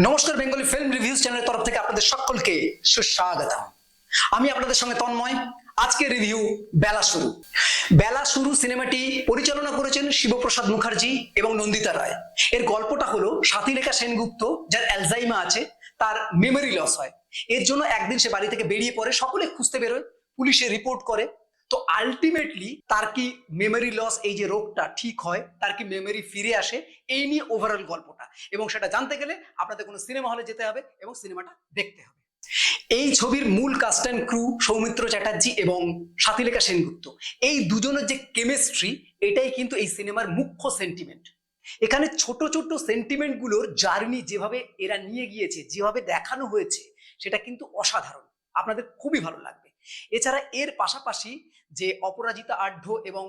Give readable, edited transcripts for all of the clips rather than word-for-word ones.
নমস্কার, Bengali film reviews চ্যানেলের তরফ থেকে আপনাদের সকলকে সুস্বাগতম। আমি আপনাদের সঙ্গে তন্ময়। আজকে রিভিউ বেলা শুরু। বেলা শুরু সিনেমাটি পরিচালনা করেছেন শিবপ্রসাদ মুখার্জি এবং নন্দিতা রায়। এর গল্পটা হলো সাথীলেখা সেনগুপ্ত, যার অ্যালজাইমা আছে, তার মেমোরি লস হয়। এর জন্য একদিন সে বাড়ি থেকে বেরিয়ে পড়ে, সকলে খুঁজতে বেরোয়, পুলিশে রিপোর্ট করে। তো আলটিমেটলি তার কি মেমোরি লস, এই যে রোগটা ঠিক হয়, তার কি মেমোরি ফিরে আসে, এই নিয়ে ওভারঅল গল্পটা। এবং সেটা জানতে গেলে আপনাদের কোনো সিনেমা হলে যেতে হবে এবং সিনেমাটা দেখতে হবে। এই ছবির মূল cast and crew Soumitra Chatterjee এবং সাথীলেখা সেনগুপ্ত, এই দুজনের যে কেমিস্ট্রি, এটাই কিন্তু এই সিনেমার মুখ্য সেন্টিমেন্ট। এখানে ছোট ছোট সেন্টিমেন্ট গুলোর জার্নি যেভাবে এরা নিয়ে গিয়েছে, যেভাবে দেখানো হয়েছে, সেটা কিন্তু অসাধারণ। আপনাদের খুবই ভালো লাগবে। এছাড়া এর পাশাপাশি যে অপরাজিতা আঢ্য এবং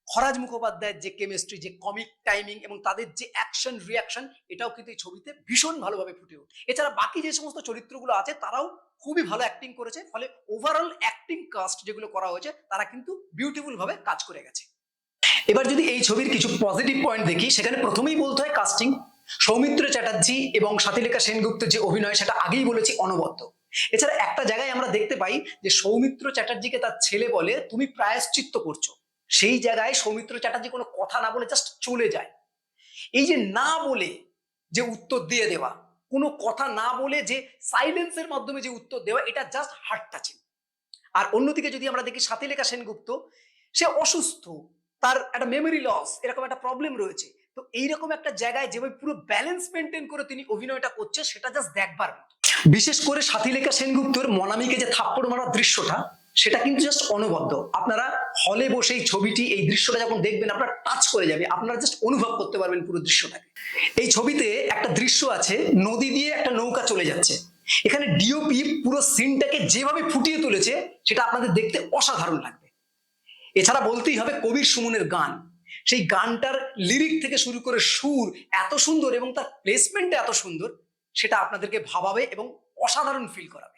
খরাজ মুখোপাধ্যায়ের যে কেমিস্ট্রি, যে কমিক টাইমিং এবং তাদের যে অ্যাকশন রিয়াকশন, এটাও কিন্তু এই ছবিতে ভীষণ ভালোভাবে ফুটে ওঠে। এছাড়া বাকি যে সমস্ত চরিত্রগুলো আছে তারাও খুবই ভালো অ্যাক্টিং করেছে, ফলে ওভারঅল অ্যাক্টিং কাস্ট যেগুলো করা হয়েছে তারা কিন্তু বিউটিফুল ভাবে কাজ করে গেছে। এবার যদি এই ছবির কিছু পজিটিভ পয়েন্ট দেখি, সেখানে প্রথমেই বলতে হয় কাস্টিং। সৌমিত্র চ্যাটার্জি এবং সাথীলেখা সেনগুপ্তের যে অভিনয়, সেটা আগেই বলেছি অনবদ্য। এছাড়া একটা জায়গায় আমরা দেখতে পাই যে সৌমিত্র চ্যাটার্জিকে তার ছেলে বলে, তুমি প্রায়শ্চিত্ত করছো। সেই জায়গায় সৌমিত্র চ্যাটার্জি কোনো কথা না বলে জাস্ট চলে যায়। এই যে না বলে যে উত্তর দিয়ে দেওয়া, কোনো কথা না বলে যে সাইলেন্সের মাধ্যমে যে উত্তর দেওয়া, এটা জাস্ট হার্ট টাচিং। আর অন্যদিকে যদি আমরা দেখি সাথীলেখা সেনগুপ্ত, সে অসুস্থ, তার একটা মেমোরি লস, এরকম একটা প্রবলেম রয়েছে। তো এইরকম একটা জায়গায় যেভাবে পুরো ব্যালেন্স মেনটেন করে তিনি অভিনয়টা করছে, সেটা জাস্ট দেখবার মতো। বিশেষ করে সাথীলেখা সেনগুপ্তর মনামিকে যে থাপ্পড় মারার দৃশ্যটা, সেটা কিন্তু জাস্ট অনবদ্য। আপনারা হলে বসে এই ছবিটি, এই দৃশ্যটা যখন দেখবেন, আপনারা টাচ করে যাবে, আপনারা জাস্ট অনুভব করতে পারবেন পুরো দৃশ্যটাকে। এই ছবিতে একটা দৃশ্য আছে, নদী দিয়ে একটা নৌকা চলে যাচ্ছে। এখানে ডিওপি পুরো সিনটাকে যেভাবে ফুটিয়ে তুলেছে, সেটা আপনাদের দেখতে অসাধারণ লাগবে। এছাড়া বলতেই হবে কবির সুমনের গান। সেই গানটার লিরিক থেকে শুরু করে সুর এত সুন্দর এবং তার প্লেসমেন্টটা এত সুন্দর, সেটা আপনাদেরকে ভাবাবে এবং অসাধারণ ফিল করাবে।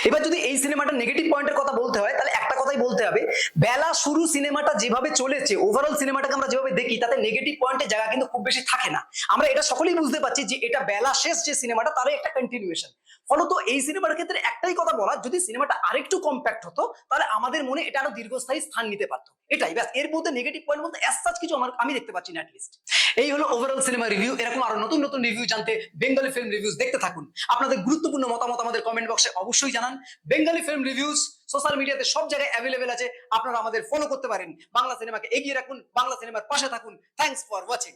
এবার যদি এই সিনেমাটার নেগেটিভ পয়েন্টের কথা বলতে হয়, তাহলে একটা কথাই বলতে হবে, বেলা শুরু সিনেমাটা যেভাবে চলেছে, ওভারঅল সিনেমাটাকে আমরা যেভাবে দেখি, তাতে নেগেটিভ পয়েন্টের জায়গা কিন্তু খুব বেশি থাকে না। আমরা এটা সকলেই বুঝতে পারছি যে এটা বেলা শেষ যে সিনেমাটা, তারই একটা কন্টিনিউয়েশন। ফলত এই সিনেমার ক্ষেত্রে একটাই কথা বলা, যদি সিনেমাটা আরেকটু কম্প্যাক্ট হতো, তাহলে আমাদের মনে এটা আরো দীর্ঘস্থায়ী স্থান নিতে পারতো। এটাই ব্যাস, এর মধ্যে নেগেটিভ পয়েন্ট বলতে অ্যাজ সাচ কিছু আমি দেখতে পাচ্ছি না অ্যাটলিস্ট। এই হলো ওভারঅল সিনেমা রিভিউ। এরকম আরো নতুন নতুন রিভিউ জানতে বেঙ্গলি ফিল্ম রিভিউজ দেখতে থাকুন। আপনাদের গুরুত্বপূর্ণ মতামত আমাদের কমেন্ট বক্সে অবশ্যই জানান। বেঙ্গলি ফিল্ম রিভিউজ সোশ্যাল মিডিয়াতে সব জায়গায় অ্যাভেলেবেল আছে, আপনারা আমাদের ফলো করতে পারেন। বাংলা সিনেমাকে এগিয়ে রাখুন, বাংলা সিনেমার পাশে থাকুন। Thanks for watching.